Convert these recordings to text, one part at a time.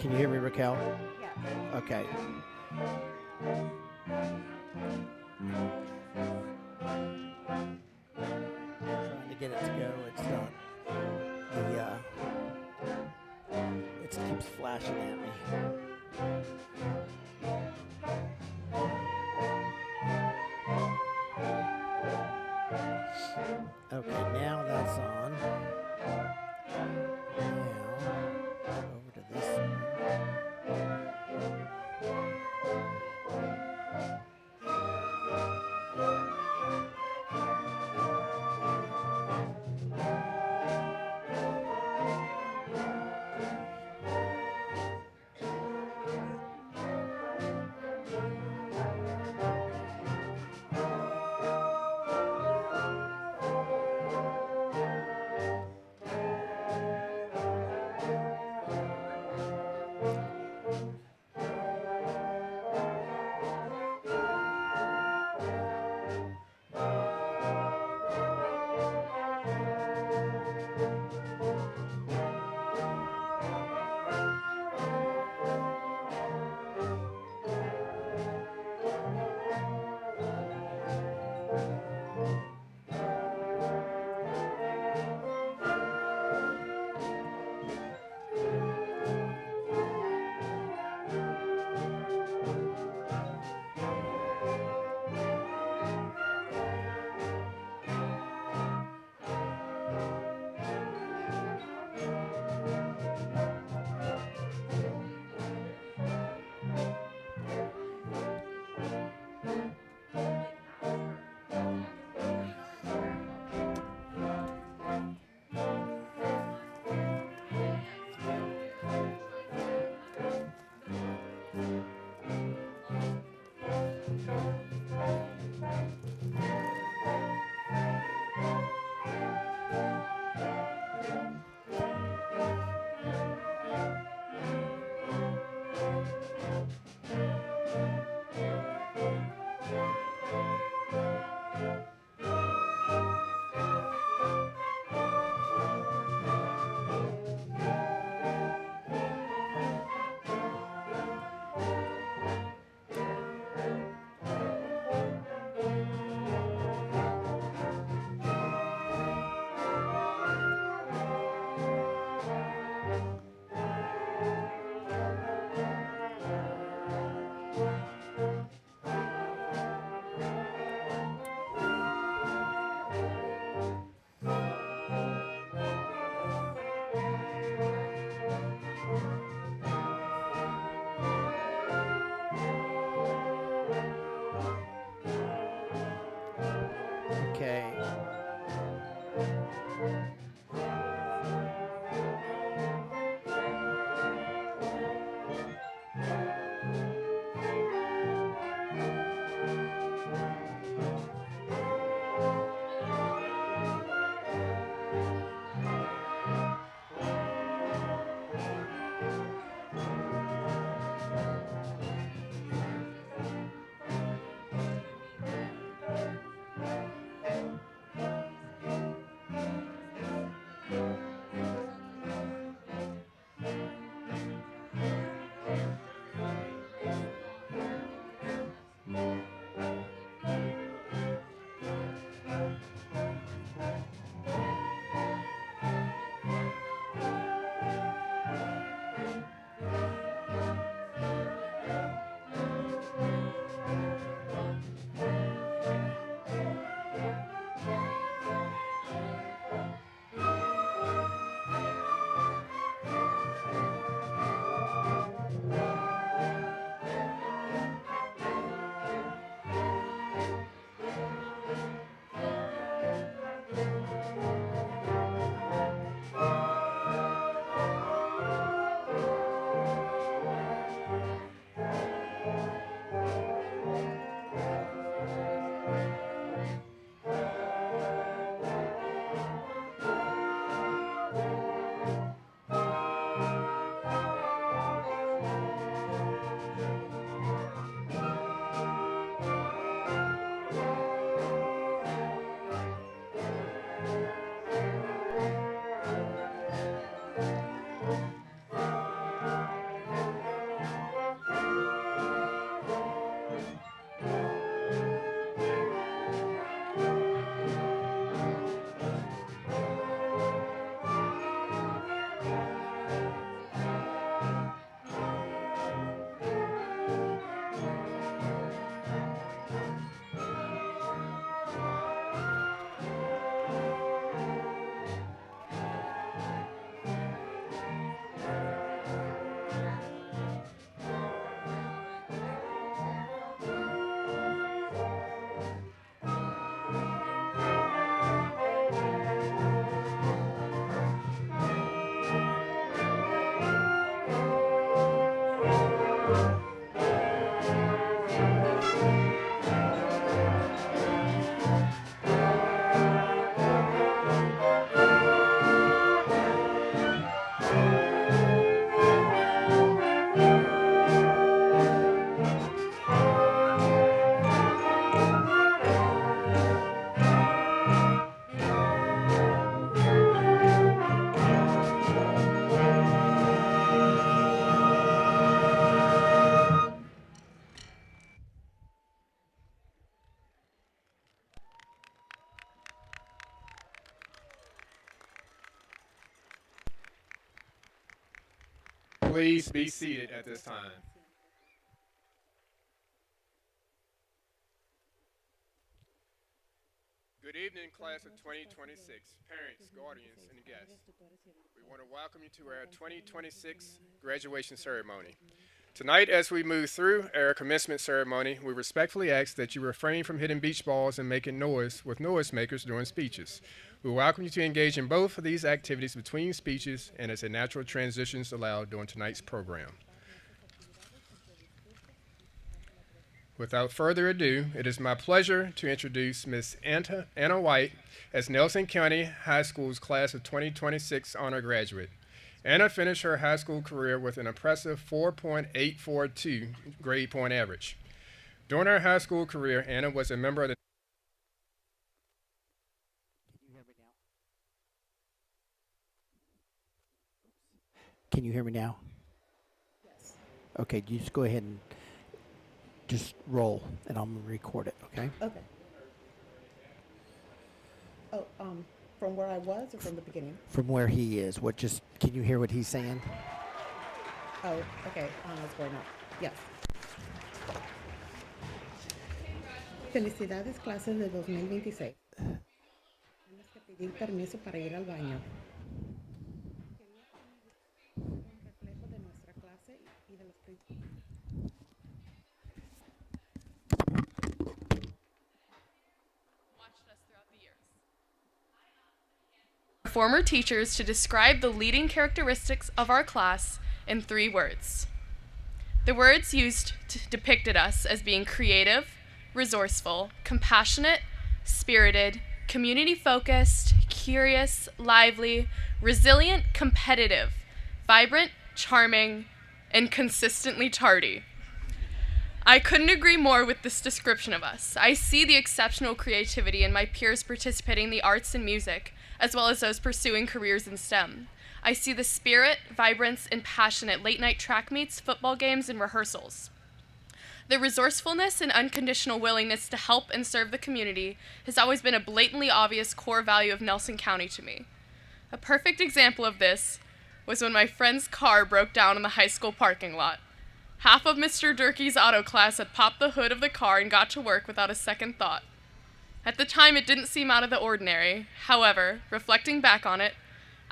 Can you hear me, Raquel? Yes. Okay. Trying to get it to go. It's not. It keeps flashing at me. Okay, now that's on. Now, over to this one. Please be seated at this time. Good evening, class of 2026, parents, guardians, and guests. We want to welcome you to our 2026 graduation ceremony. Tonight, as we move through our commencement ceremony, we respectfully ask that you refrain from hitting beach balls and making noise with noisemakers during speeches. We welcome you to engage in both of these activities between speeches and as a natural transition is allowed during tonight's program. Without further ado, it is my pleasure to introduce Ms. Anna White as Nelson County High School's class of 2026 honor graduate. Anna finished her high school career with an impressive 4.842 grade point average. During her high school career, Anna was a member of the Can you hear me now? Yes. Okay, you just go ahead and just roll, and I'm gonna record it, okay? Okay. Oh, from where I was or from the beginning? From where he is, can you hear what he's saying? Oh, okay. It's going up. Yes. Felicidades, clases de 2026. Tienes que pedir permiso para ir al baño. Un reflejo de nuestra clase y de los former teachers to describe the leading characteristics of our class in 3 words. The words used depicted us as being creative, resourceful, compassionate, spirited, community-focused, curious, lively, resilient, competitive, vibrant, charming, and consistently tardy. I couldn't agree more with this description of us. I see the exceptional creativity in my peers participating in the arts and music, as well as those pursuing careers in STEM. I see the spirit, vibrance, and passion at late-night track meets, football games, and rehearsals. The resourcefulness and unconditional willingness to help and serve the community has always been a blatantly obvious core value of Nelson County to me. A perfect example of this was when my friend's car broke down in the high school parking lot. Half of Mr. Durkee's auto class had popped the hood of the car and got to work without a second thought. At the time, it didn't seem out of the ordinary. However, reflecting back on it,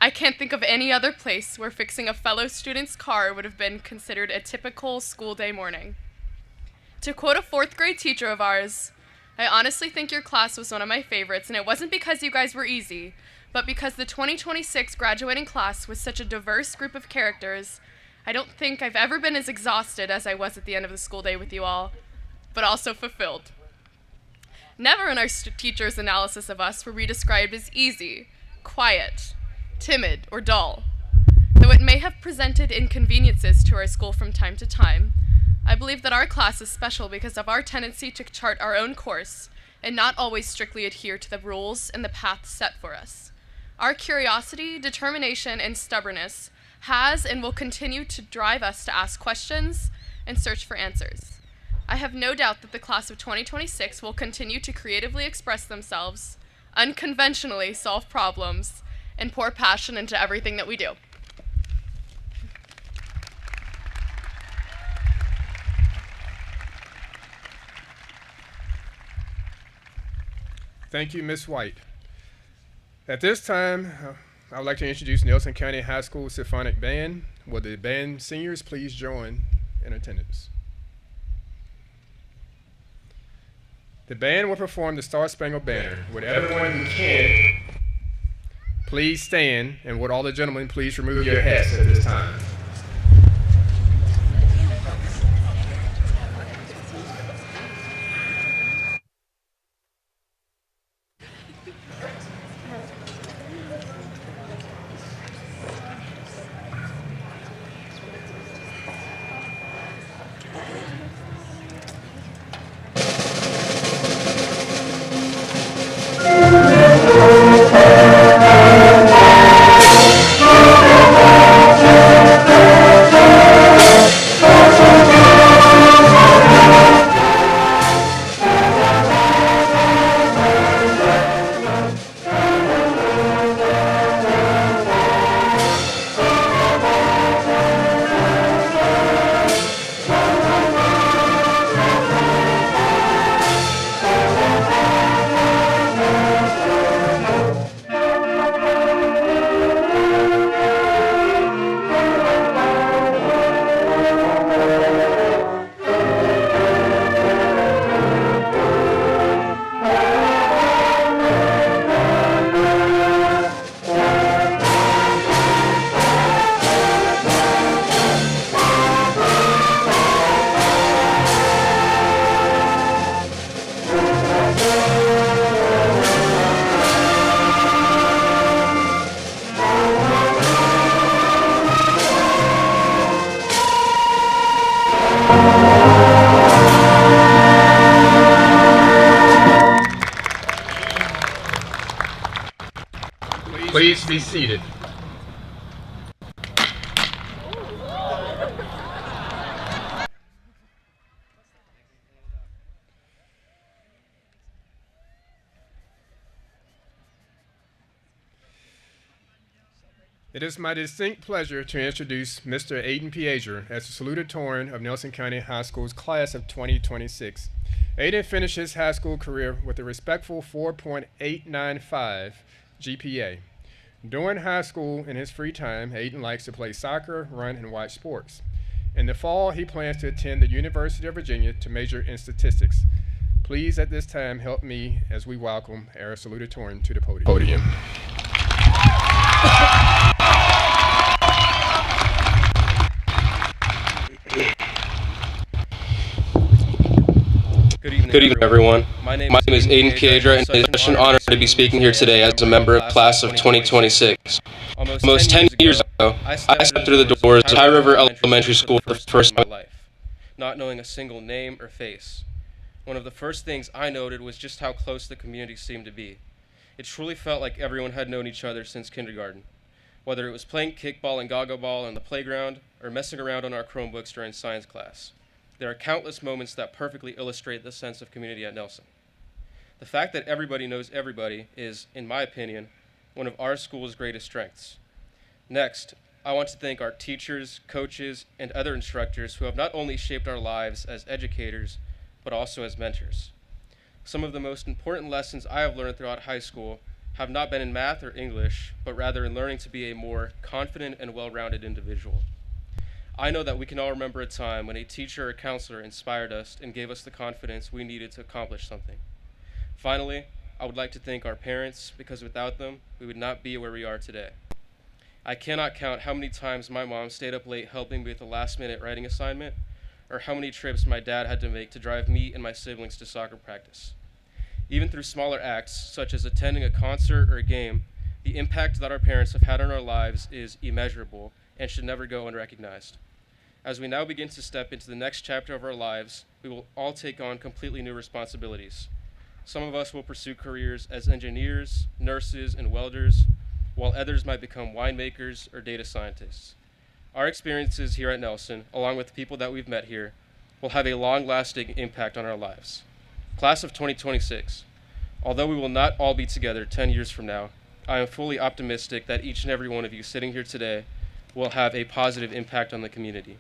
I can't think of any other place where fixing a fellow student's car would have been considered a typical school day morning. To quote a 4th grade teacher of ours, I honestly think your class was one of my favorites, and it wasn't because you guys were easy, but because the 2026 graduating class was such a diverse group of characters. I don't think I've ever been as exhausted as I was at the end of the school day with you all, but also fulfilled. Never in our teacher's analysis of us were we described as easy, quiet, timid, or dull. Though it may have presented inconveniences to our school from time to time, I believe that our class is special because of our tendency to chart our own course and not always strictly adhere to the rules and the path set for us. Our curiosity, determination, and stubbornness has and will continue to drive us to ask questions and search for answers. I have no doubt that the class of 2026 will continue to creatively express themselves, unconventionally solve problems, and pour passion into everything that we do. Thank you, Ms. White. At this time, I would like to introduce Nelson County High School Symphonic Band. Will the band seniors please join in attendance? The band will perform the Star Spangled Banner. Would everyone who can please stand, and would all the gentlemen please remove your hats at this time? be seated. It is my distinct pleasure to introduce Mr. Aiden Pieger as the Salutatorian of Nelson County High School's class of 2026. Aiden finished his high school career with a respectful 4.895 GPA. During high school, in his free time, Aiden likes to play soccer, run, and watch sports. In the fall, he plans to attend the University of Virginia to major in statistics. Please, at this time, help me as we welcome our Salutatorian to the podium. Good evening, everyone. My name is Aiden Pieger, and it is such an honor to be speaking here today as a member of class of 2026. Almost 10 years ago, I stepped through the doors of High River Elementary School for the first time in my life, not knowing a single name or face. One of the first things I noted was just how close the community seemed to be. It truly felt like everyone had known each other since kindergarten, whether it was playing kickball and gaga ball on the playground or messing around on our Chromebooks during science class. There are countless moments that perfectly illustrate the sense of community at Nelson. The fact that everybody knows everybody is, in my opinion, one of our school's greatest strengths. Next, I want to thank our teachers, coaches, and other instructors who have not only shaped our lives as educators, but also as mentors. Some of the most important lessons I have learned throughout high school have not been in math or English, but rather in learning to be a more confident and well-rounded individual. I know that we can all remember a time when a teacher or counselor inspired us and gave us the confidence we needed to accomplish something. Finally, I would like to thank our parents, because without them, we would not be where we are today. I cannot count how many times my mom stayed up late helping me with a last-minute writing assignment, or how many trips my dad had to make to drive me and my siblings to soccer practice. Even through smaller acts, such as attending a concert or a game, the impact that our parents have had on our lives is immeasurable and should never go unrecognized. As we now begin to step into the next chapter of our lives, we will all take on completely new responsibilities. Some of us will pursue careers as engineers, nurses, and welders, while others might become winemakers or data scientists. Our experiences here at Nelson, along with the people that we've met here, will have a long-lasting impact on our lives. Class of 2026, although we will not all be together 10 years from now, I am fully optimistic that each and every one of you sitting here today will have a positive impact on the community.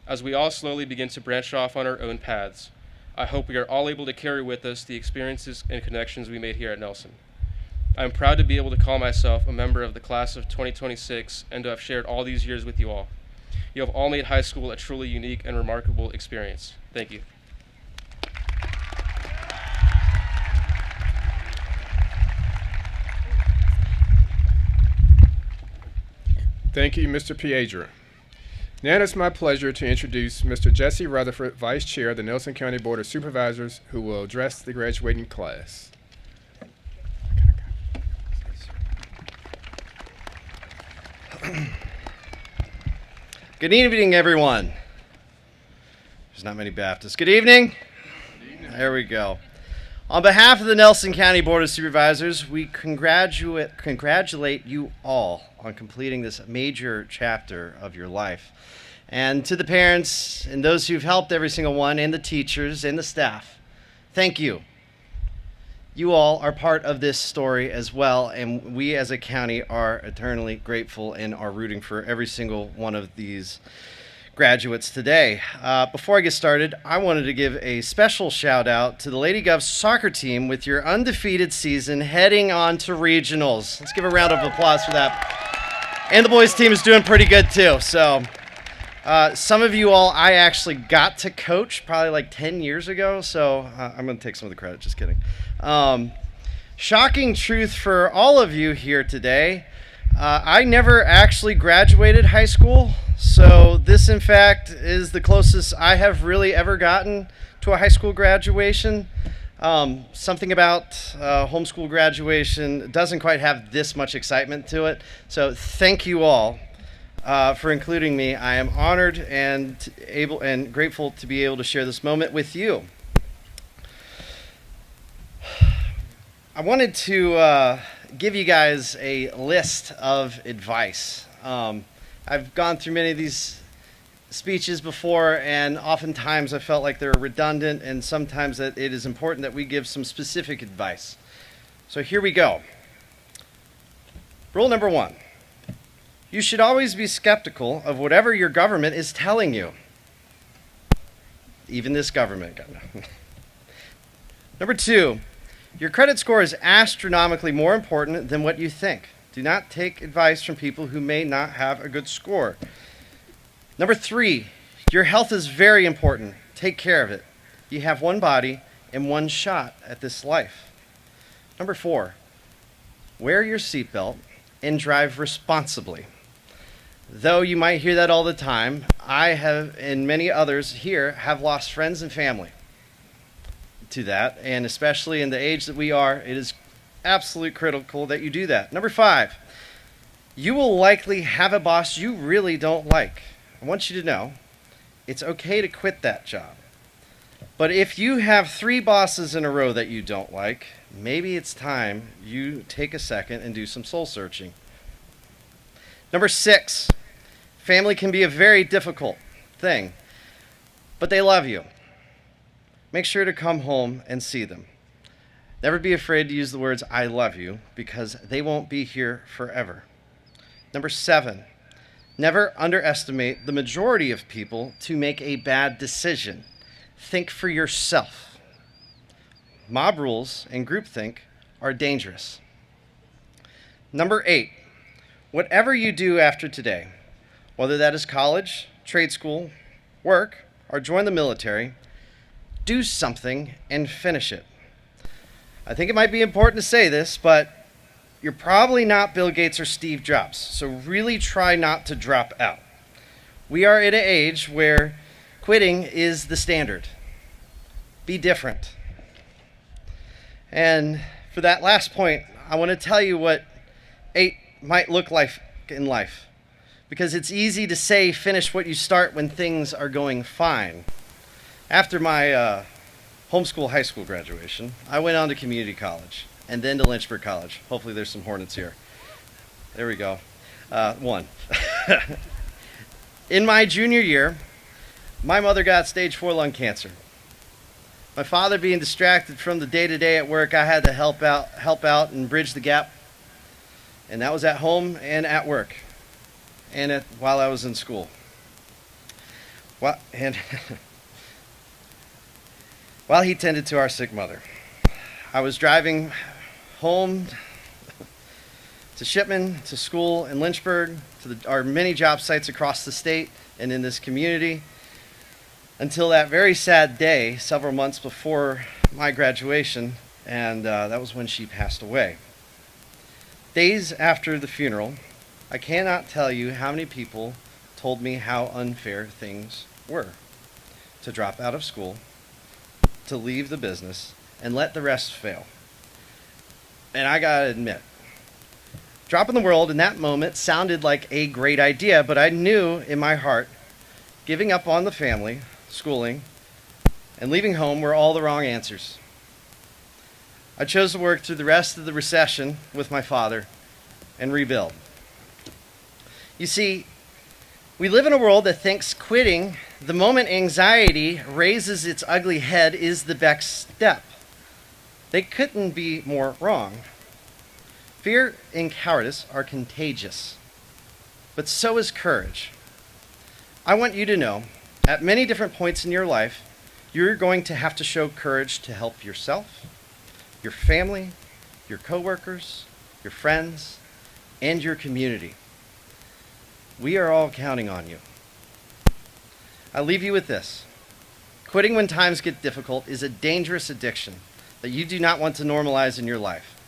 As we all slowly begin to branch off on our own paths, I hope we are all able to carry with us the experiences and connections we made here at Nelson. I am proud to be able to call myself a member of the class of 2026 and to have shared all these years with you all. You have all made high school a truly unique and remarkable experience. Thank you. Thank you, Mr. Pieger. Now it's my pleasure to introduce Mr. Jesse Rutherford, Vice Chair of the Nelson County Board of Supervisors, who will address the graduating class. Good evening, everyone. There's not many Baptists. Good evening. There we go. On behalf of the Nelson County Board of Supervisors, we congratulate you all on completing this major chapter of your life. And to the parents and those who've helped every single one, and the teachers and the staff, thank you. You all are part of this story as well, and we as a county are eternally grateful and are rooting for every single one of these graduates today. Before I get started, I wanted to give a special shout out to the Lady Govs soccer team with your undefeated season heading on to regionals. Let's give a round of applause for that. And the boys team is doing pretty good too. So some of you all I actually got to coach probably like 10 years ago, so I'm going to take some of the credit, just kidding. Shocking truth for all of you here today, I never actually graduated high school, so this in fact is the closest I have really ever gotten to a high school graduation. Something about homeschool graduation doesn't quite have this much excitement to it, so thank you all for including me. I am honored and able and grateful to be able to share this moment with you. I wanted to give you guys a list of advice. I've gone through many of these speeches before, and oftentimes I felt like they're redundant, and sometimes that it is important that we give some specific advice. So here we go. Rule number 1. You should always be skeptical of whatever your government is telling you. Even this government. Number 2. Your credit score is astronomically more important than what you think. Do not take advice from people who may not have a good score. Number 3, your health is very important. Take care of it. You have one body and one shot at this life. Number 4, wear your seatbelt and drive responsibly. Though you might hear that all the time, I have, and many others here, have lost friends and family to that, and especially in the age that we are, it is absolutely critical that you do that. Number 5, you will likely have a boss you really don't like. I want you to know it's okay to quit that job. But if you have 3 bosses in a row that you don't like, maybe it's time you take a second and do some soul searching. Number 6, family can be a very difficult thing, but they love you. Make sure to come home and see them. Never be afraid to use the words, I love you, because they won't be here forever. Number 7, never underestimate the majority of people to make a bad decision. Think for yourself. Mob rules and groupthink are dangerous. Number 8, whatever you do after today, whether that is college, trade school, work, or join the military, do something and finish it. I think it might be important to say this, but you're probably not Bill Gates or Steve Jobs, so really try not to drop out. We are at an age where quitting is the standard. Be different. And for that last point, I want to tell you what 8 might look like in life. Because it's easy to say finish what you start when things are going fine. After my homeschool high school graduation, I went on to community college and then to Lynchburg College. Hopefully there's some hornets here. There we go. 1. In my junior year, my mother got stage 4 lung cancer. My father being distracted from the day-to-day at work, I had to help out and bridge the gap. And that was at home and at work. And while I was in school. While he tended to our sick mother. I was driving home to Shipman, to school in Lynchburg, to our many job sites across the state and in this community, until that very sad day, several months before my graduation, and that was when she passed away. Days after the funeral, I cannot tell you how many people told me how unfair things were. To drop out of school, to leave the business, and let the rest fail. And I gotta admit, dropping the world in that moment sounded like a great idea, but I knew in my heart, giving up on the family, schooling, and leaving home were all the wrong answers. I chose to work through the rest of the recession with my father and rebuild. You see, we live in a world that thinks quitting the moment anxiety raises its ugly head is the next step. They couldn't be more wrong. Fear and cowardice are contagious, but so is courage. I want you to know, at many different points in your life, you're going to have to show courage to help yourself, your family, your coworkers, your friends, and your community. We are all counting on you. I leave you with this. Quitting when times get difficult is a dangerous addiction that you do not want to normalize in your life.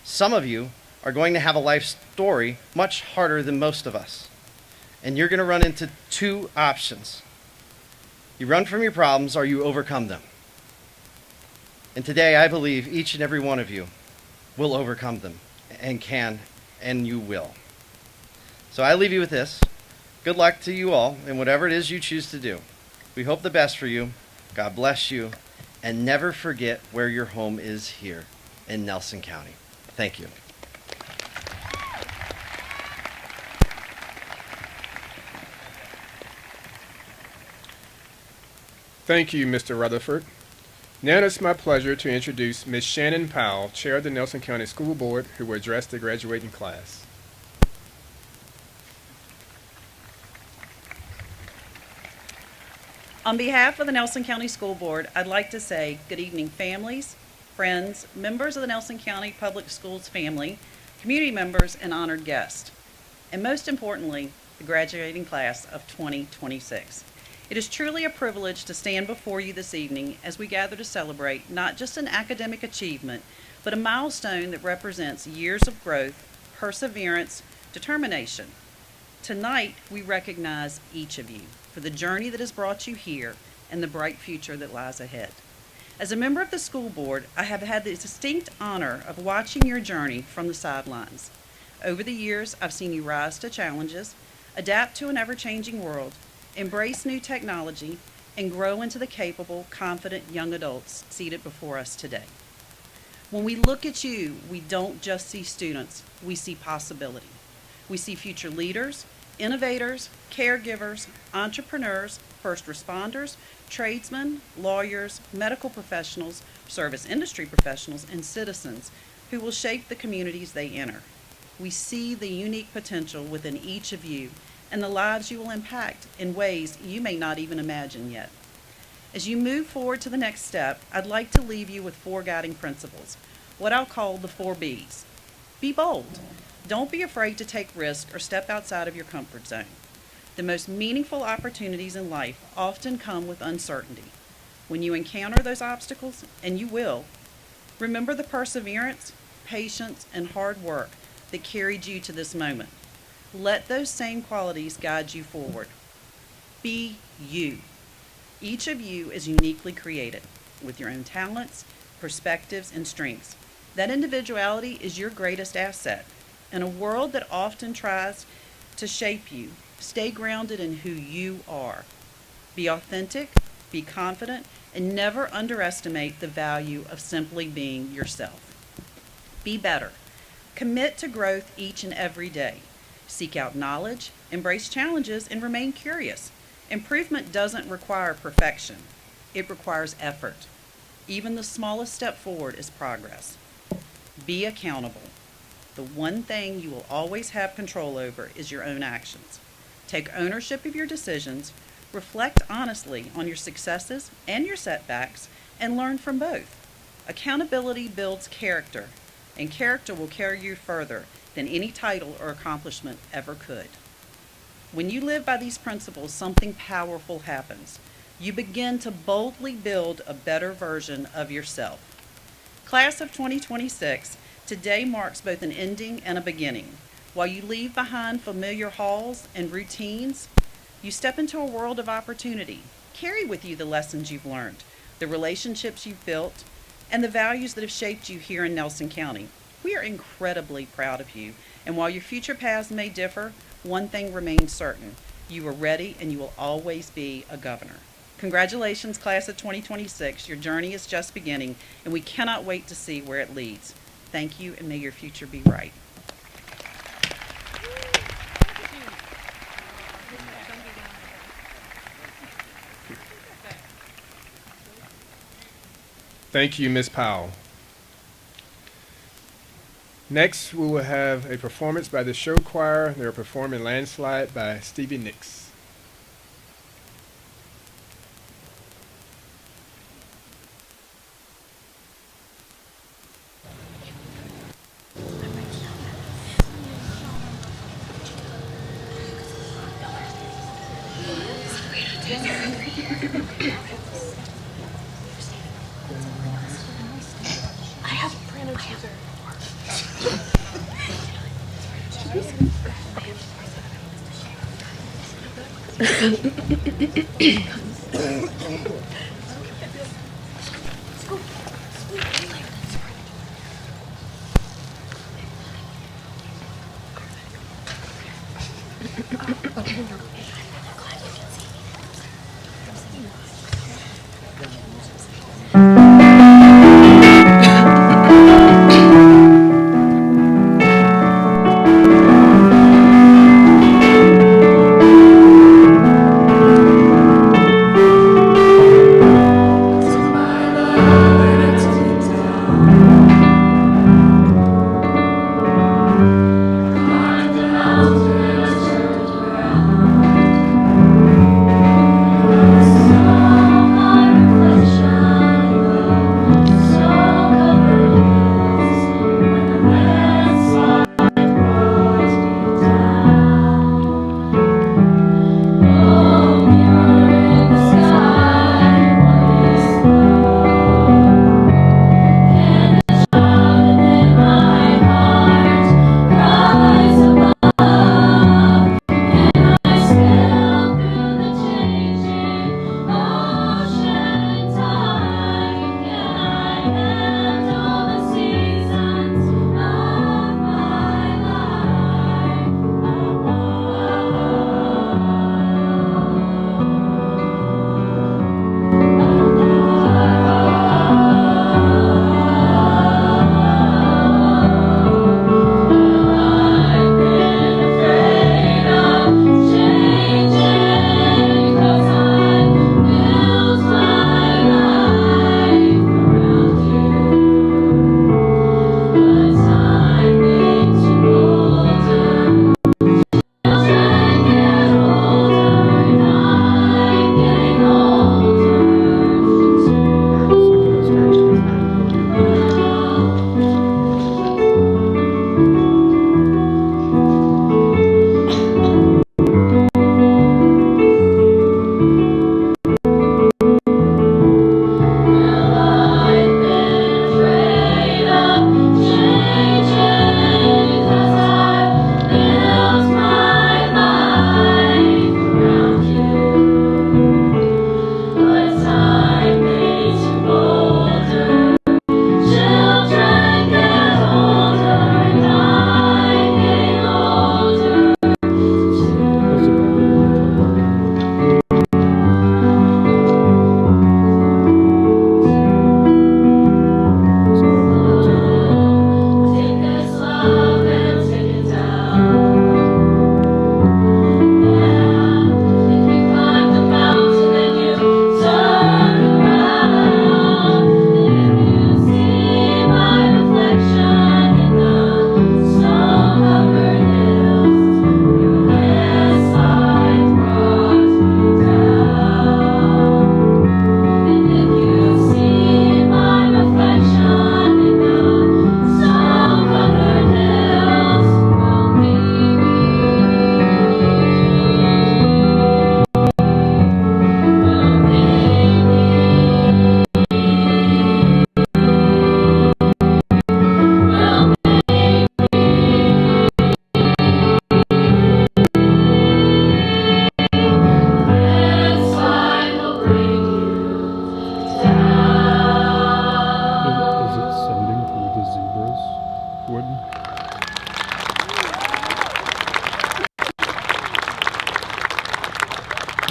Some of you are going to have a life story much harder than most of us. And you're going to run into 2 options. You run from your problems or you overcome them. And today I believe each and every one of you will overcome them and can, and you will. So I leave you with this. Good luck to you all in whatever it is you choose to do. We hope the best for you. God bless you. And never forget where your home is here in Nelson County. Thank you. Thank you, Mr. Rutherford. Now it's my pleasure to introduce Ms. Shannon Powell, Chair of the Nelson County School Board, who will address the graduating class. On behalf of the Nelson County School Board, I'd like to say good evening, families, friends, members of the Nelson County Public Schools family, community members, and honored guests, and most importantly, the graduating class of 2026. It is truly a privilege to stand before you this evening as we gather to celebrate not just an academic achievement, but a milestone that represents years of growth, perseverance, determination. Tonight, we recognize each of you for the journey that has brought you here and the bright future that lies ahead. As a member of the school board, I have had the distinct honor of watching your journey from the sidelines. Over the years, I've seen you rise to challenges, adapt to an ever-changing world, embrace new technology, and grow into the capable, confident young adults seated before us today. When we look at you, we don't just see students, we see possibility. We see future leaders, innovators, caregivers, entrepreneurs, first responders, tradesmen, lawyers, medical professionals, service industry professionals, and citizens who will shape the communities they enter. We see the unique potential within each of you and the lives you will impact in ways you may not even imagine yet. As you move forward to the next step, I'd like to leave you with 4 guiding principles, what I'll call the 4 B's. Be bold. Don't be afraid to take risks or step outside of your comfort zone. The most meaningful opportunities in life often come with uncertainty. When you encounter those obstacles, and you will, remember the perseverance, patience, and hard work that carried you to this moment. Let those same qualities guide you forward. Be you. Each of you is uniquely created with your own talents, perspectives, and strengths. That individuality is your greatest asset. In a world that often tries to shape you, stay grounded in who you are. Be authentic, be confident, and never underestimate the value of simply being yourself. Be better. Commit to growth each and every day. Seek out knowledge, embrace challenges, and remain curious. Improvement doesn't require perfection. It requires effort. Even the smallest step forward is progress. Be accountable. The one thing you will always have control over is your own actions. Take ownership of your decisions, reflect honestly on your successes and your setbacks, and learn from both. Accountability builds character, and character will carry you further than any title or accomplishment ever could. When you live by these principles, something powerful happens. You begin to boldly build a better version of yourself. Class of 2026, today marks both an ending and a beginning. While you leave behind familiar halls and routines, you step into a world of opportunity. Carry with you the lessons you've learned, the relationships you've built, and the values that have shaped you here in Nelson County. We are incredibly proud of you, and while your future paths may differ, one thing remains certain. You are ready, and you will always be a governor. Congratulations, class of 2026. Your journey is just beginning, and we cannot wait to see where it leads. Thank you, and may your future be bright. Thank you, Ms. Powell. Next, we will have a performance by the show choir. They are performing Landslide by Stevie Nicks.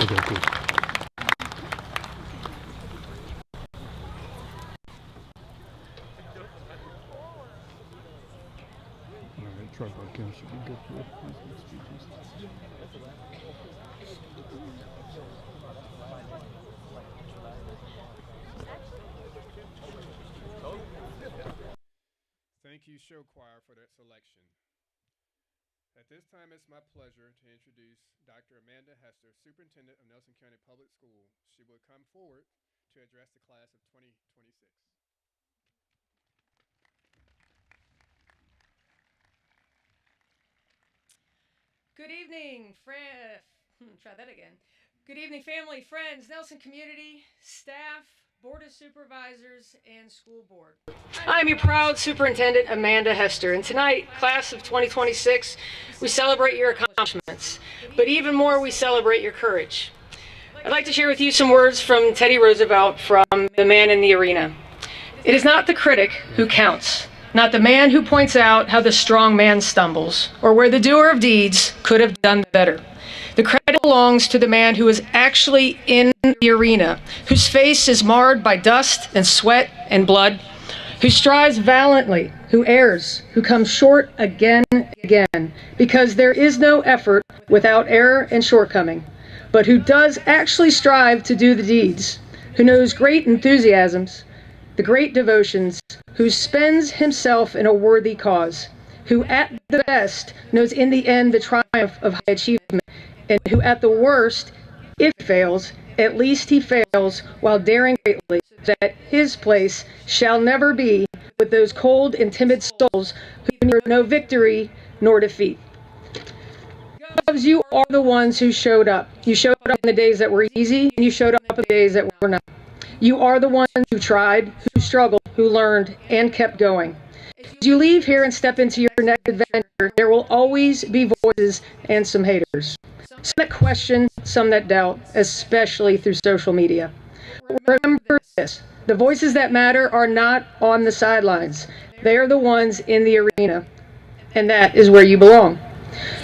Thank you, show choir, for that selection. At this time, it's my pleasure to introduce Dr. Amanda Hester, Superintendent of Nelson County Public Schools. She will come forward to address the class of 2026. Good evening, try that again. Good evening, family, friends, Nelson community, staff, Board of Supervisors, and School Board. I'm your proud Superintendent, Amanda Hester, and tonight, class of 2026, we celebrate your accomplishments, but even more, we celebrate your courage. I'd like to share with you some words from Teddy Roosevelt from The Man in the Arena. It is not the critic who counts, not the man who points out how the strong man stumbles, or where the doer of deeds could have done better. The credit belongs to the man who is actually in the arena, whose face is marred by dust and sweat and blood, who strives valiantly, who errs, who comes short again and again, because there is no effort without error and shortcoming, but who does actually strive to do the deeds, who knows great enthusiasms, the great devotions, who spends himself in a worthy cause, who at the best knows in the end the triumph of high achievement, and who at the worst, if he fails, at least he fails while daring greatly, that his place shall never be with those cold and timid souls who know no victory nor defeat. Because you are the ones who showed up. You showed up in the days that were easy, and you showed up in the days that were not. You are the ones who tried, who struggled, who learned, and kept going. As you leave here and step into your next adventure, there will always be voices and some haters. Some that question, some that doubt, especially through social media. Remember this, the voices that matter are not on the sidelines. They are the ones in the arena, and that is where you belong.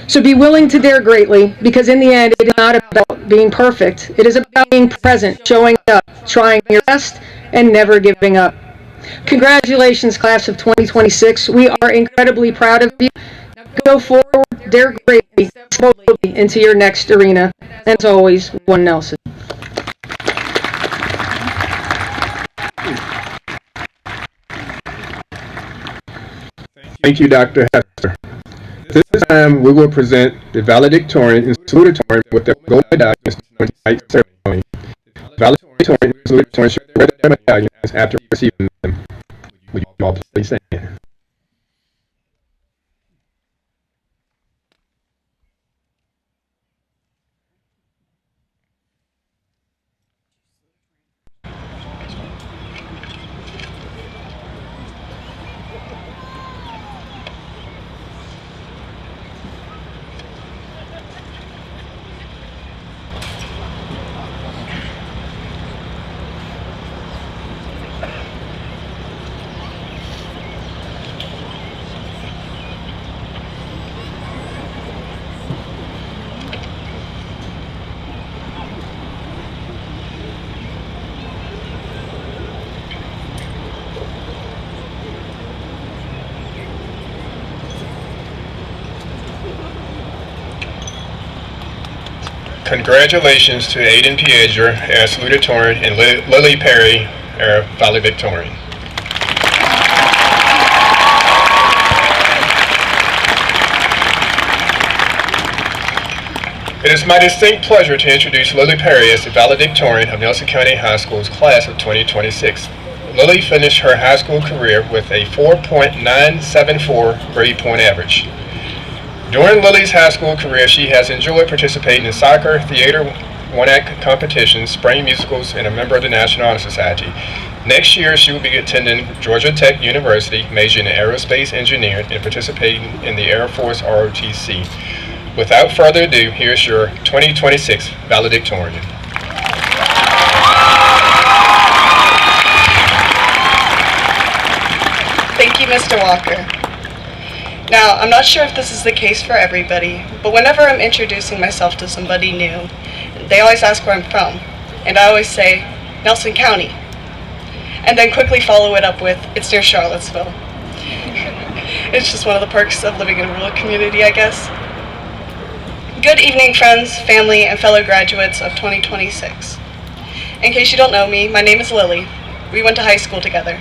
So be willing to dare greatly, because in the end, it is not about being perfect. It is about being present, showing up, trying your best, and never giving up. Congratulations, class of 2026. We are incredibly proud of you. Go forward, dare greatly, boldly into your next arena. As always, one Nelson. Thank you, Dr. Hester. At this time, we will present the valedictorian and salutatorian with their gold medallions during tonight's ceremony. Valedictorian and salutatorian should wear their medallions after receiving them. Would you all please stand? Congratulations to Aiden Piedra as salutatorian and Lily Perry as valedictorian. It is my distinct pleasure to introduce Lily Perry as the valedictorian of Nelson County High School's class of 2026. Lily finished her high school career with a 4.974 grade point average. During Lily's high school career, she has enjoyed participating in soccer, theater, one-act competitions, spring musicals, and a member of the National Honor Society. Next year, she will be attending Georgia Tech University, majoring in aerospace engineering and participating in the Air Force ROTC. Without further ado, here's your 2026 valedictorian. Thank you, Mr. Walker. Now, I'm not sure if this is the case for everybody, but whenever I'm introducing myself to somebody new, they always ask where I'm from, and I always say, Nelson County, and then quickly follow it up with, it's near Charlottesville. It's just one of the perks of living in a rural community, I guess. Good evening, friends, family, and fellow graduates of 2026. In case you don't know me, my name is Lily. We went to high school together.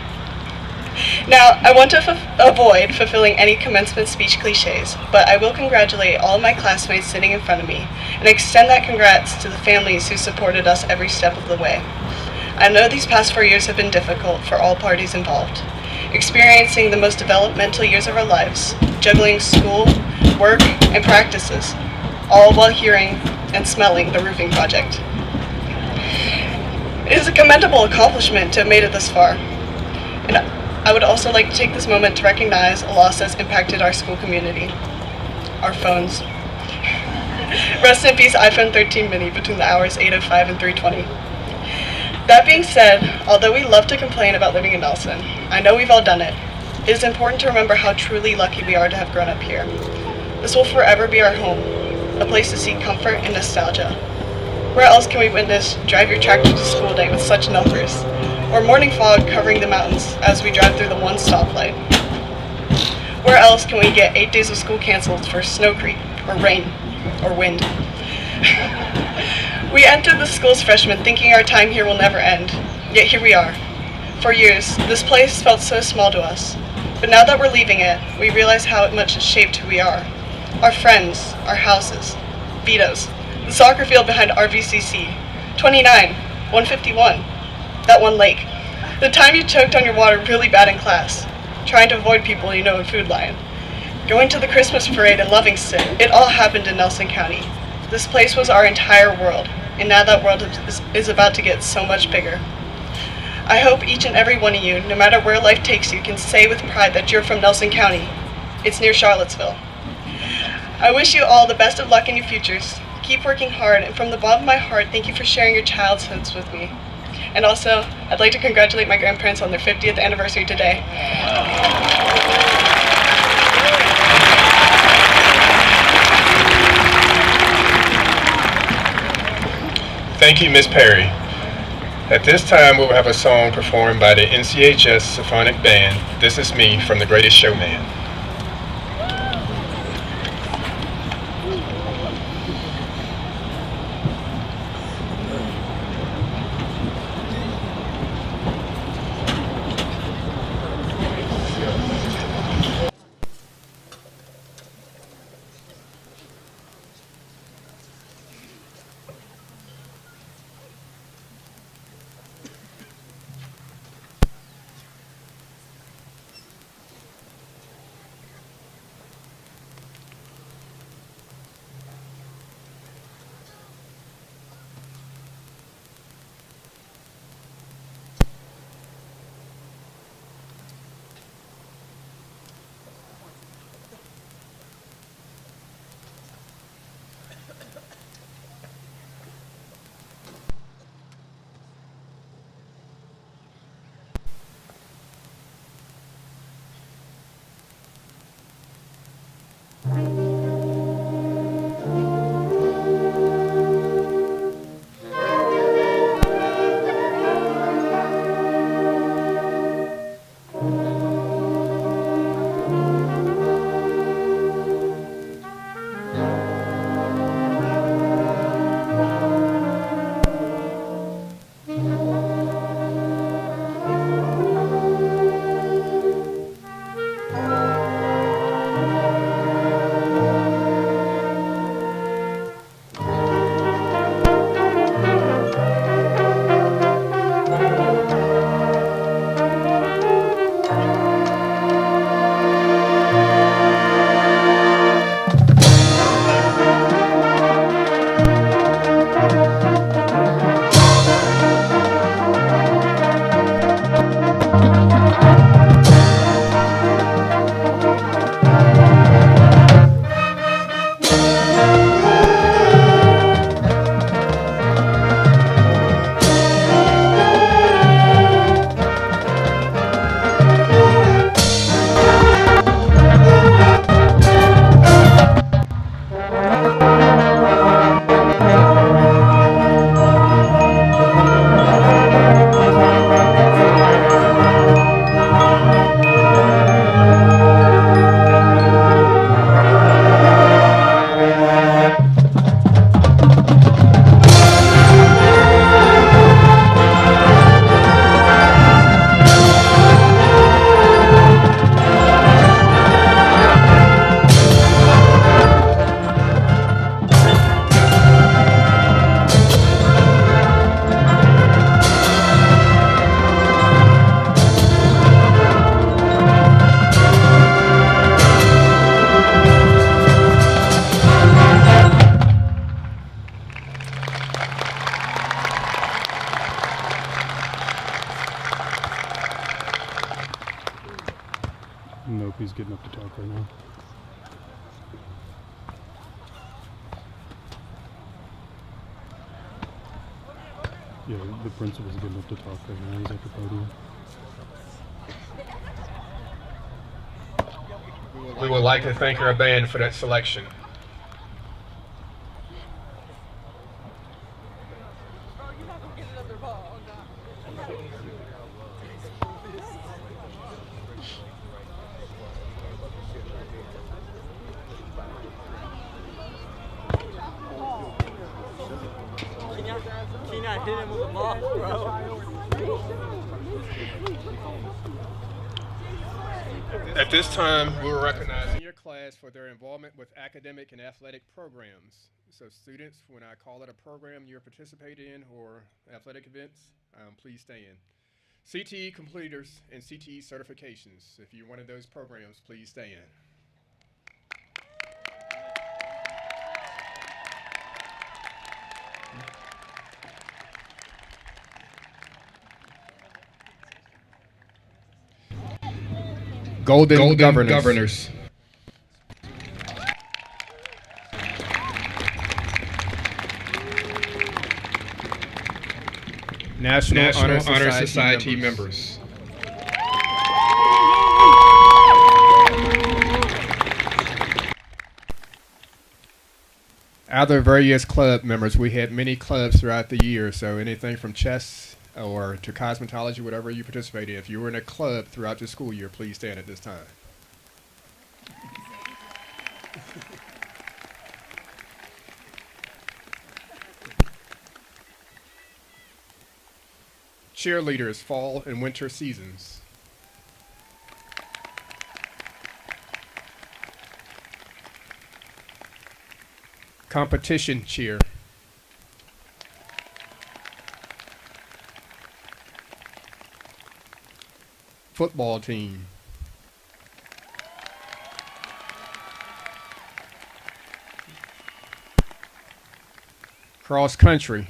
Now, I want to avoid fulfilling any commencement speech cliches, but I will congratulate all of my classmates sitting in front of me and extend that congrats to the families who supported us every step of the way. I know these past 4 years have been difficult for all parties involved, experiencing the most developmental years of our lives, juggling school, work, and practices, all while hearing and smelling the roofing project. It is a commendable accomplishment to have made it this far, and I would also like to take this moment to recognize a loss that's impacted our school community, our phones. Rest in peace, iPhone 13 mini between the hours 8:05 and 3:20. That being said, although we love to complain about living in Nelson, I know we've all done it. It is important to remember how truly lucky we are to have grown up here. This will forever be our home, a place to seek comfort and nostalgia. Where else can we witness drive your tractor to school day with such numbers, or morning fog covering the mountains as we drive through the one stoplight? Where else can we get 8 days of school canceled for snow creep, or rain, or wind? We entered the school as freshmen thinking our time here will never end, yet here we are. For years, this place felt so small to us, but now that we're leaving it, we realize how much it shaped who we are. Our friends, our houses, Vito's, the soccer field behind RVCC, 29, 151, that one lake, the time you choked on your water really bad in class, trying to avoid people you know in Food Lion, going to the Christmas parade in Livingston, it all happened in Nelson County. This place was our entire world, and now that world is about to get so much bigger. I hope each and every one of you, no matter where life takes you, can say with pride that you're from Nelson County. It's near Charlottesville. I wish you all the best of luck in your futures. Keep working hard, and from the bottom of my heart, thank you for sharing your childhoods with me. And also, I'd like to congratulate my grandparents on their 50th anniversary today. Thank you, Ms. Perry. At this time, we will have a song performed by the NCHS Symphonic Band, This Is Me from The Greatest Showman. if he's getting up to talk right now. Yeah, the principal's getting up to talk right now. He's at the podium. We would like to thank our band for that selection. At this time, we will recognize your class for their involvement with academic and athletic programs. So students, when I call it a program you're participating in or athletic events, please stand. CTE completers and CTE certifications. If you're one of those programs, please stand. Golden Governors. National Honor Society members. Other various club members. We had many clubs throughout the year, so anything from chess or to cosmetology, whatever you participate in. If you were in a club throughout the school year, please stand at this time. Cheerleaders, fall and winter seasons. Competition cheer. Football team. Cross country.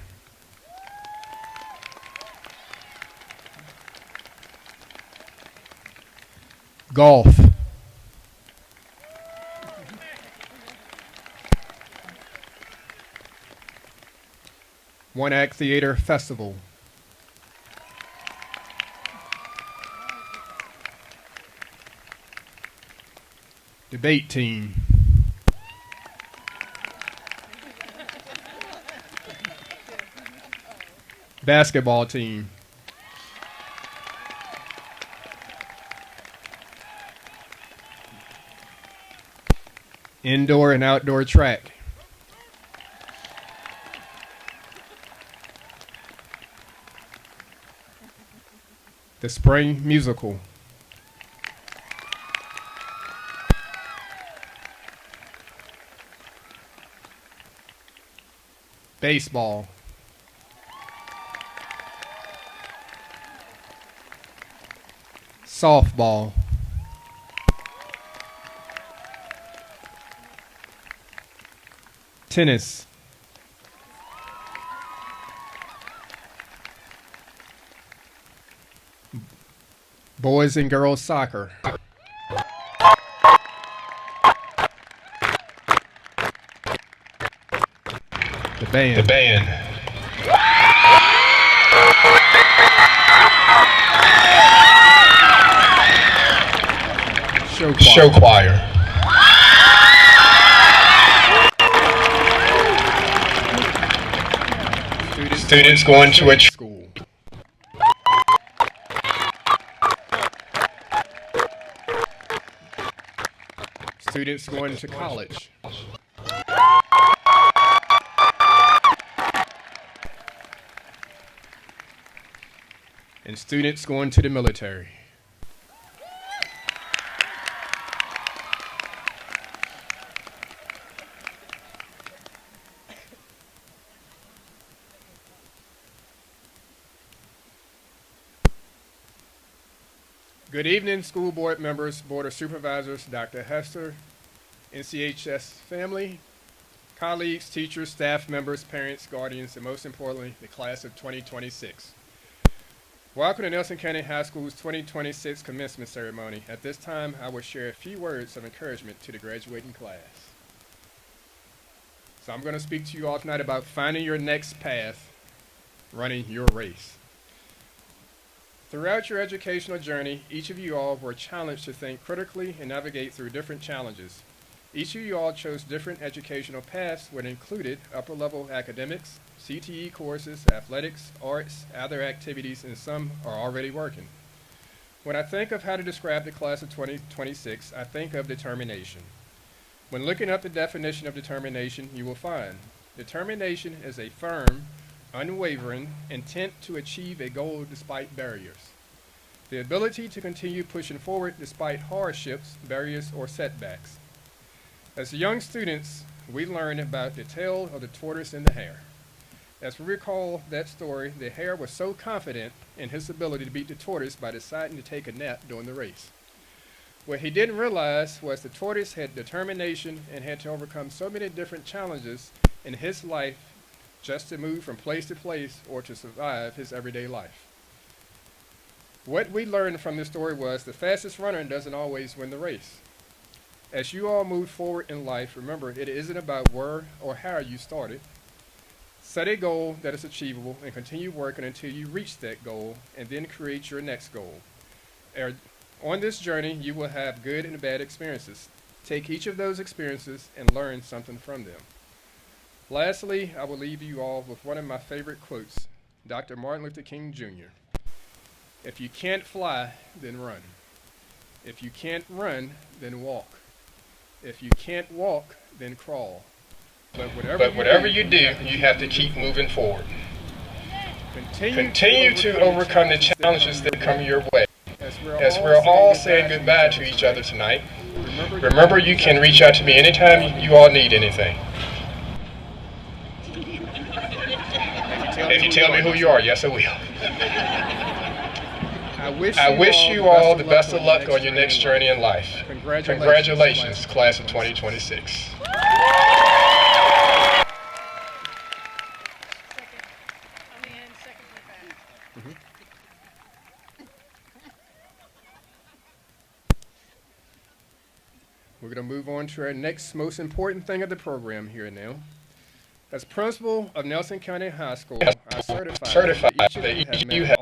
Golf. One Act Theater Festival. Debate team. Basketball team. Indoor and outdoor track. The spring musical. Baseball. Softball. Tennis. Boys and girls soccer. The band. Show choir. Students going to a school. Students going to college. And students going to the military. Good evening, school board members, board of supervisors, Dr. Hester, NCHS family, colleagues, teachers, staff members, parents, guardians, and most importantly, the class of 2026. Welcome to Nelson County High School's 2026 commencement ceremony. At this time, I will share a few words of encouragement to the graduating class. So I'm going to speak to you all tonight about finding your next path, running your race. Throughout your educational journey, each of you all were challenged to think critically and navigate through different challenges. Each of you all chose different educational paths, which included upper-level academics, CTE courses, athletics, arts, other activities, and some are already working. When I think of how to describe the class of 2026, I think of determination. When looking up the definition of determination, you will find determination is a firm, unwavering intent to achieve a goal despite barriers. The ability to continue pushing forward despite hardships, barriers, or setbacks. As young students, we learn about the tale of the tortoise and the hare. As we recall that story, the hare was so confident in his ability to beat the tortoise by deciding to take a nap during the race. What he didn't realize was the tortoise had determination and had to overcome so many different challenges in his life just to move from place to place or to survive his everyday life. What we learned from this story was the fastest runner doesn't always win the race. As you all move forward in life, remember it isn't about where or how you started. Set a goal that is achievable and continue working until you reach that goal and then create your next goal. On this journey, you will have good and bad experiences. Take each of those experiences and learn something from them. Lastly, I will leave you all with one of my favorite quotes, Dr. Martin Luther King Jr. If you can't fly, then run. If you can't run, then walk. If you can't walk, then crawl. But whatever you do, you have to keep moving forward. Continue to overcome the challenges that come your way. As we're all saying goodbye to each other tonight, remember you can reach out to me anytime you all need anything. If you tell me who you are, yes I will. I wish you all the best of luck on your next journey in life. Congratulations, class of 2026. We're going to move on to our next most important thing of the program here now. As principal of Nelson County High School, I certify that each of you have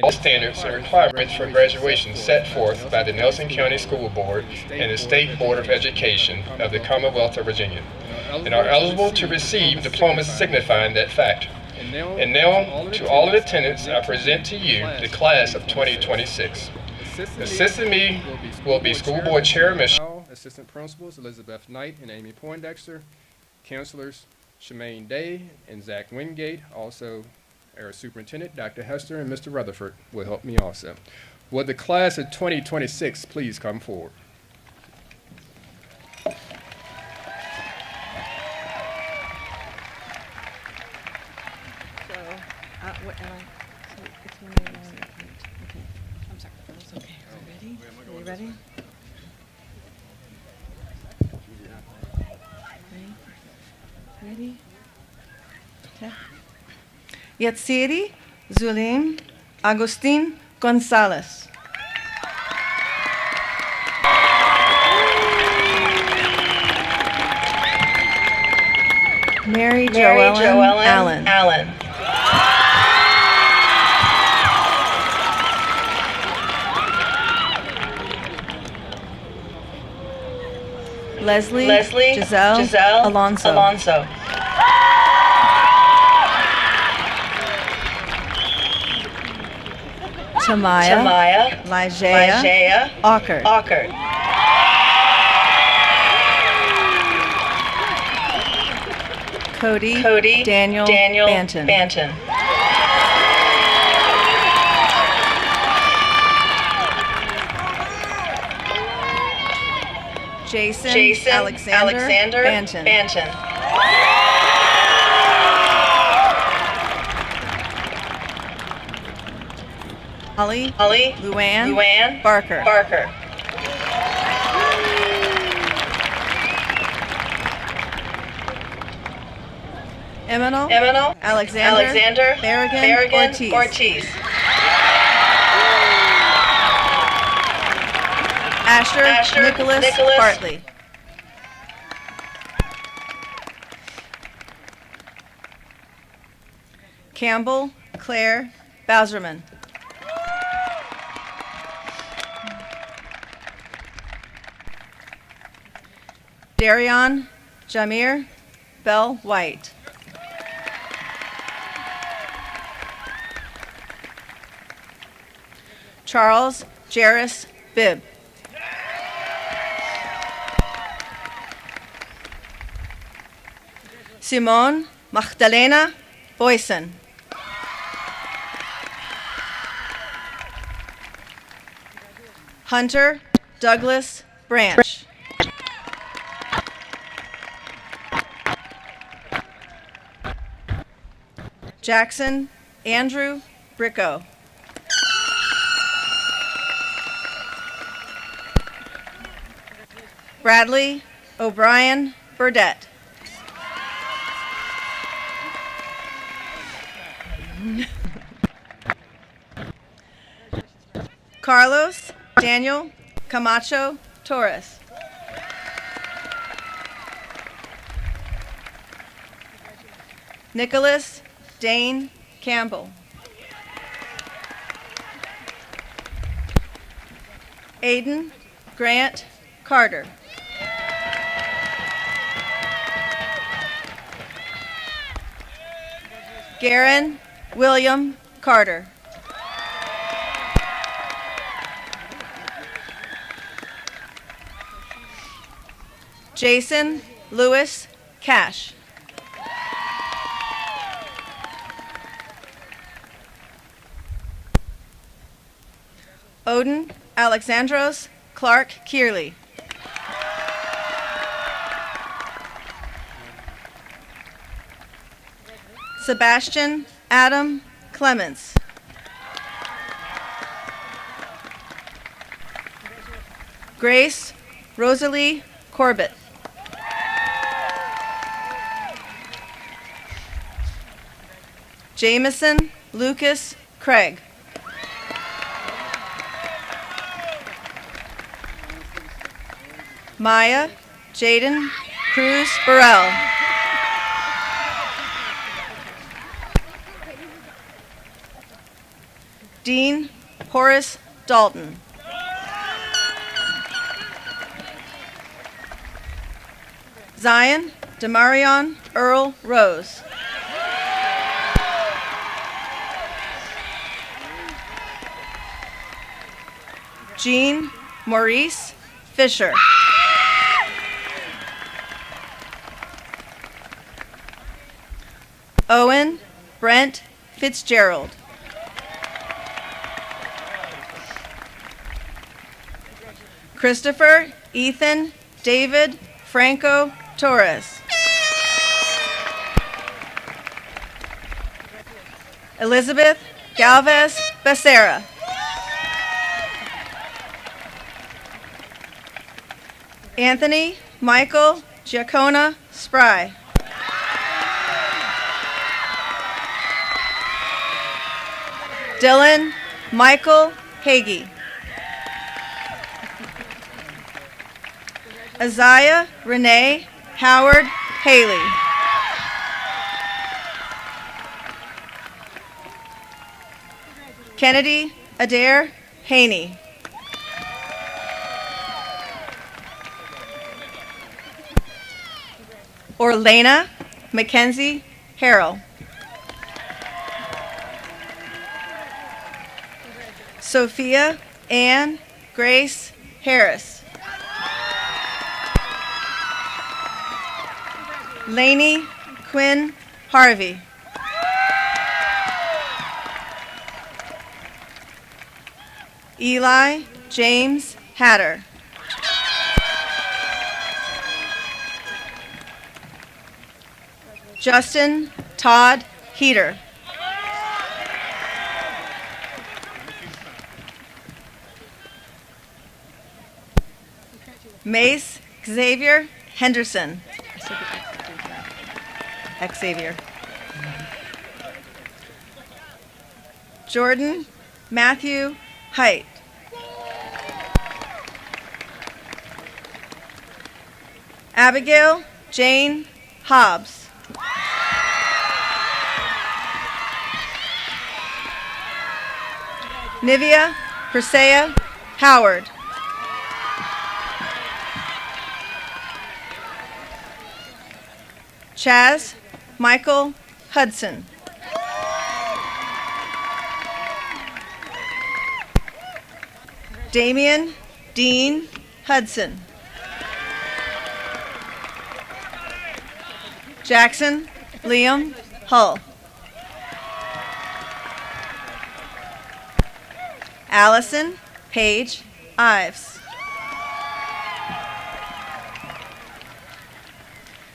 all standards and requirements for graduation set forth by the Nelson County School Board and the State Board of Education of the Commonwealth of Virginia, and are eligible to receive diplomas signifying that fact. And now, to all in attendance, I present to you the class of 2026. Assisting me will be School Board Chair, Ms. Assistant Principals Elizabeth Knight and Amy Poindexter, Counselors Shemaine Day and Zach Wingate, also our Superintendent, Dr. Hester, and Mr. Rutherford will help me also. Will the class of 2026 please come forward? So, what am I? So it's when you're on your point. Okay. I'm sorry. That's okay. Are you ready? Ready? Okay. Yatsiri Zulim Agustin Gonzalez. Mary Joellen Allen. Leslie Giselle Alonso. Tamaya Lijaya Ocker. Cody Daniel Banton. Jason Alexander Banton. Holly Luann Barker. Eminal Alexander Berrigan Ortiz. Asher Nicholas Bartley. Campbell Claire Bowserman. Darion Jamir Bell White. Charles Jarris Bibb. Simone Magdalena Boyson. Hunter Douglas Branch. Jackson Andrew Bricko. Bradley O'Brien Burdett. Carlos Daniel Camacho Torres. Nicholas Dane Campbell. Aiden Grant Carter. Garen William Carter. Jason Lewis Cash. Odin Alexandros Clark Kearley. Sebastian Adam Clements. Grace Rosalie Corbett. Jameson Lucas Craig. Maya Jaden Cruz Burrell. Dean Horace Dalton. Zion Demarion Earl Rose. Jean Maurice Fisher. Owen Brent Fitzgerald. Christopher Ethan David Franco Torres. Elizabeth Galvez Becerra. Anthony Michael Giacona Spry. Dylan Michael Hagee. Isaiah Renee Howard Haley. Kennedy Adair Haney. Orlena Mackenzie Harrell. Sophia Ann Grace Harris. Lainey Quinn Harvey. Eli James Hatter. Justin Todd Heater. Mace Xavier Henderson. Xavier. Jordan Matthew Height. Abigail Jane Hobbs. Nivea Persea Howard. Chaz Michael Hudson. Damian Dean Hudson. Jackson Liam Hull. Allison Paige Ives.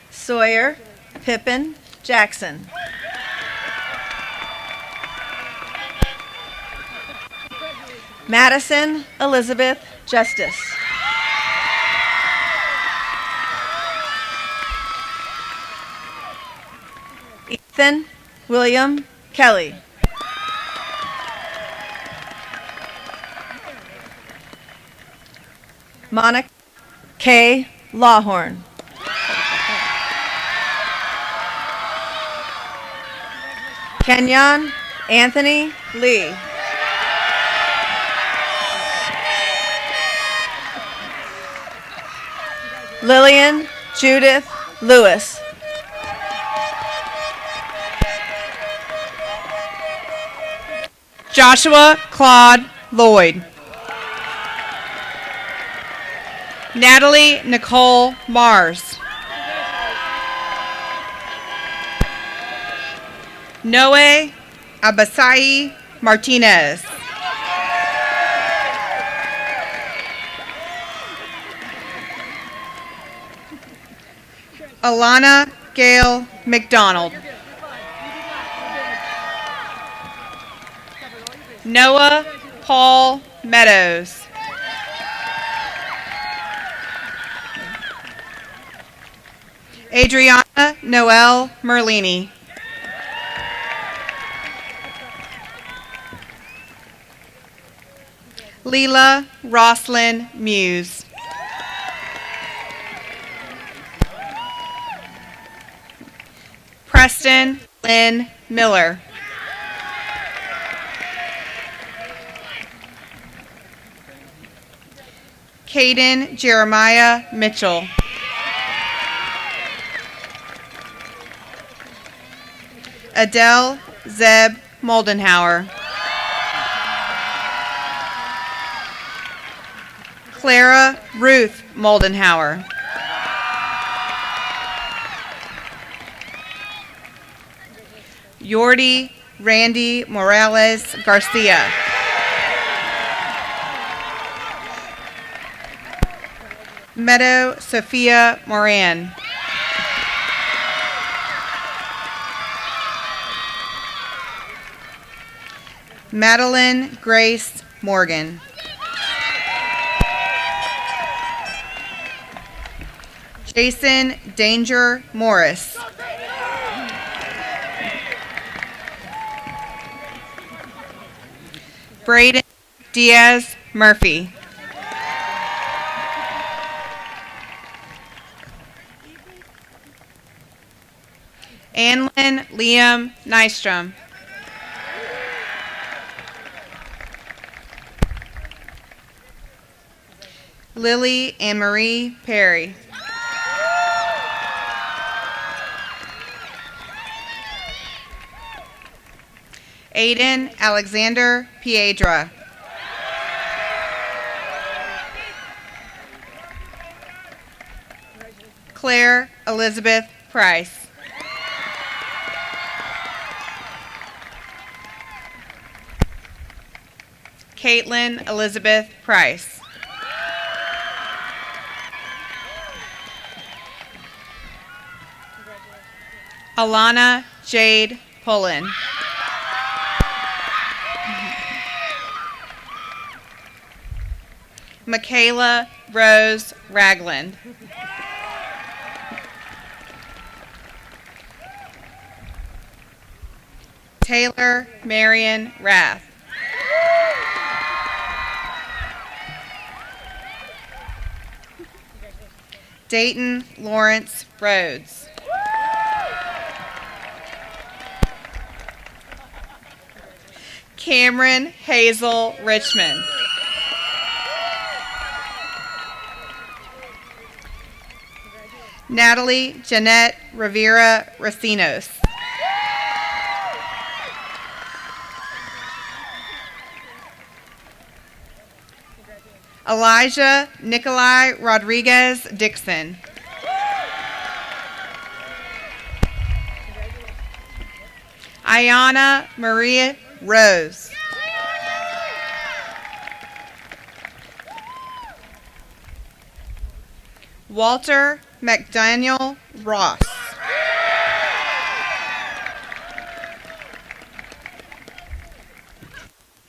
Sawyer Pippin Jackson. Madison Elizabeth Justice. Ethan William Kelly. Monica K. Lawhorn. Kenyon Anthony Lee. Lillian Judith Lewis. Joshua Claude Lloyd. Natalie Nicole Mars. Noe Abasai Martinez. Alana Gail McDonald. Noah Paul Meadows. Adriana Noel Merlini. Leela Roslyn Muse. Preston Lynn Miller. Caden Jeremiah Mitchell. Adele Zeb Moldenhauer. Clara Ruth Moldenhauer. Yordi Randy Morales Garcia. Meadow Sophia Moran. Madeline Grace Morgan. Jason Danger Morris. Braden Diaz Murphy. Anlin Liam Nystrom. Lily Anne Marie Perry. Aiden Alexander Piedra. Claire Elizabeth Price. Caitlin Elizabeth Price. Alana Jade Pullen. Michaela Rose Ragland. Taylor Marion Rath. Dayton Lawrence Rhodes. Cameron Hazel Richmond. Natalie Jeanette Rivera Racinos. Elijah Nikolai Rodriguez Dixon. Ayana Maria Rose. Walter McDaniel Ross.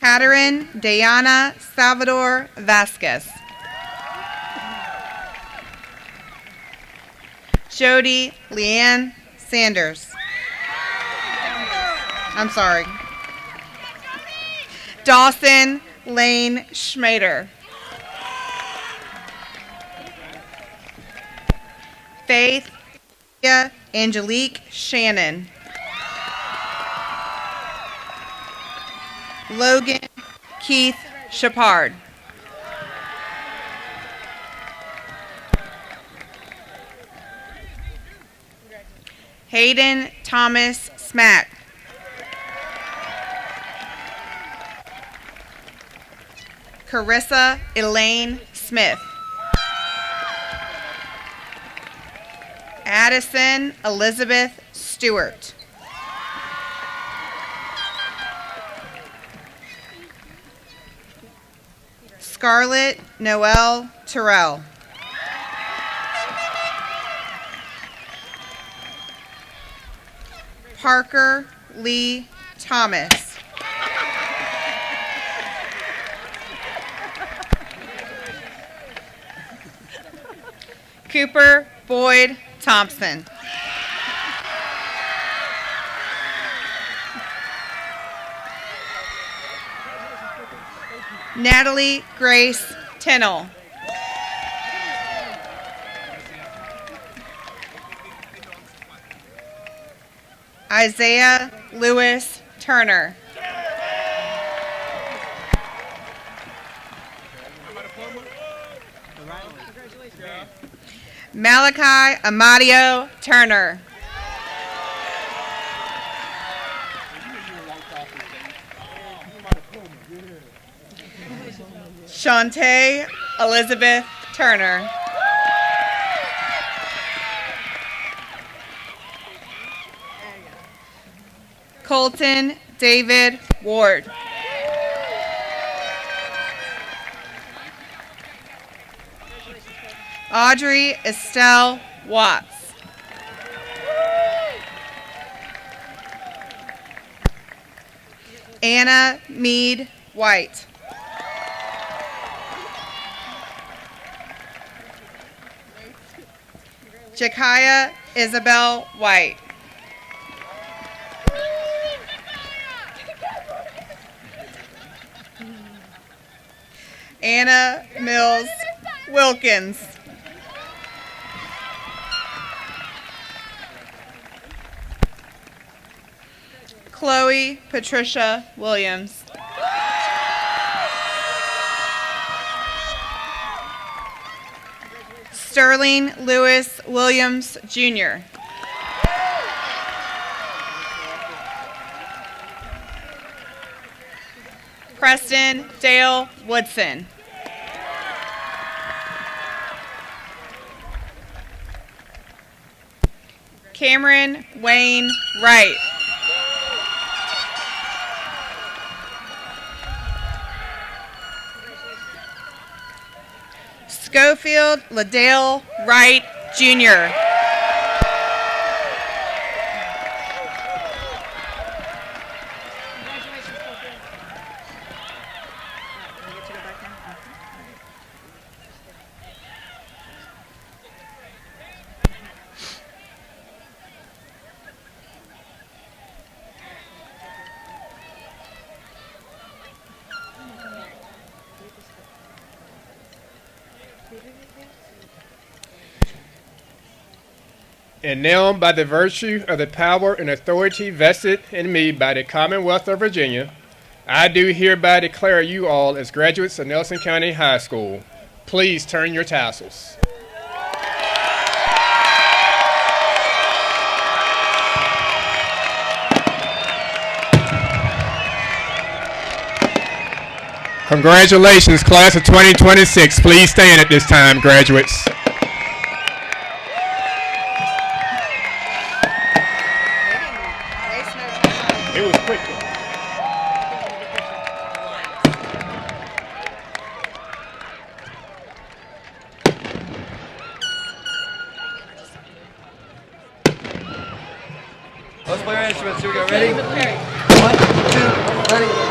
Catherine Diana Salvador Vasquez. Jody Leanne Sanders. I'm sorry. Dawson Lane Schmader. Faith Angelique Shannon. Logan Keith Shepard. Hayden Thomas Smack. Carissa Elaine Smith. Addison Elizabeth Stewart. Scarlett Noel Terrell. Parker Lee Thomas. Cooper Boyd Thompson. Natalie Grace Tennell. Isaiah Lewis Turner. Malachi Amadio Turner. Shantae Elizabeth Turner. Colton David Ward. Audrey Estelle Watts. Anna Mead White. Jekiah Isabel White. Anna Mills Wilkins. Chloe Patricia Williams. Sterling Lewis Williams, Jr. Preston Dale Woodson. Cameron Wayne Wright. Schofield Ladale Wright, Jr. and now by the virtue of the power and authority vested in me by the Commonwealth of Virginia, I do hereby declare you all as graduates of Nelson County High School. Please turn your tassels. Congratulations, class of 2026. Please stand at this time, graduates. It was quick. Let's play our instruments. Here we go. Ready? 1, 2, ready,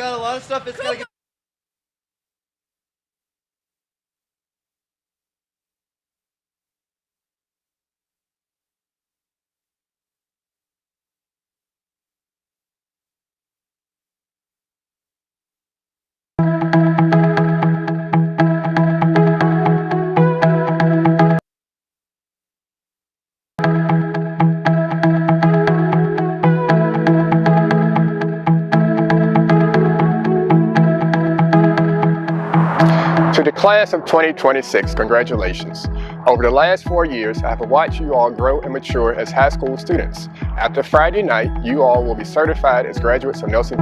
got a lot of stuff that's gonna get. To the class of 2026, congratulations. Over the last 4 years, I have watched you all grow and mature as high school students. After Friday night, you all will be certified as graduates of Nelson.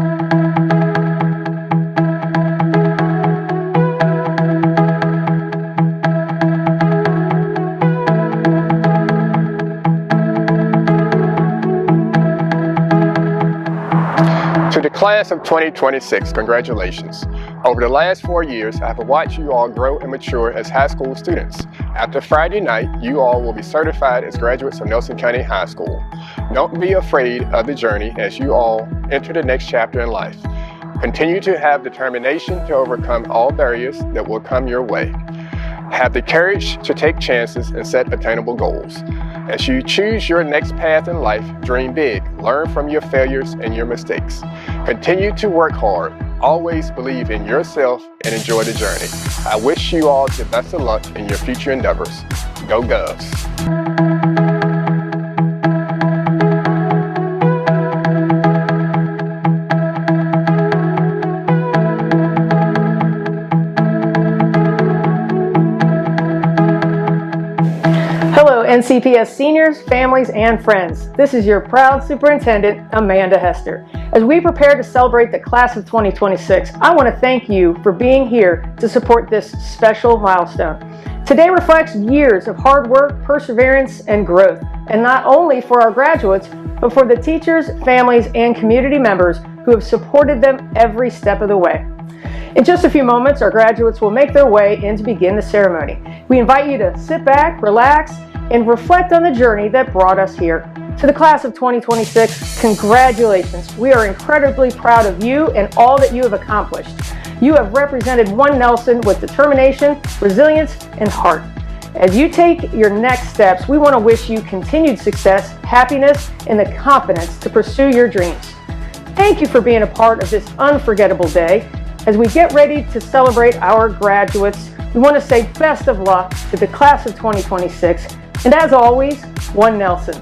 To the class of 2026, congratulations. Over the last 4 years, I have watched you all grow and mature as high school students. After Friday night, you all will be certified as graduates of Nelson County High School. Don't be afraid of the journey as you all enter the next chapter in life. Continue to have determination to overcome all barriers that will come your way. Have the courage to take chances and set attainable goals. As you choose your next path in life, dream big, learn from your failures and your mistakes. Continue to work hard, always believe in yourself and enjoy the journey. I wish you all the best of luck in your future endeavors. Go Govs! Hello, NCPS seniors, families, and friends. This is your proud superintendent, Amanda Hester. As we prepare to celebrate the class of 2026, I want to thank you for being here to support this special milestone. Today reflects years of hard work, perseverance, and growth, and not only for our graduates, but for the teachers, families, and community members who have supported them every step of the way. In just a few moments, our graduates will make their way in to begin the ceremony. We invite you to sit back, relax, and reflect on the journey that brought us here. To the class of 2026, congratulations. We are incredibly proud of you and all that you have accomplished. You have represented One Nelson with determination, resilience, and heart. As you take your next steps, we want to wish you continued success, happiness, and the confidence to pursue your dreams. Thank you for being a part of this unforgettable day. As we get ready to celebrate our graduates, we want to say best of luck to the class of 2026. And as always, One Nelson.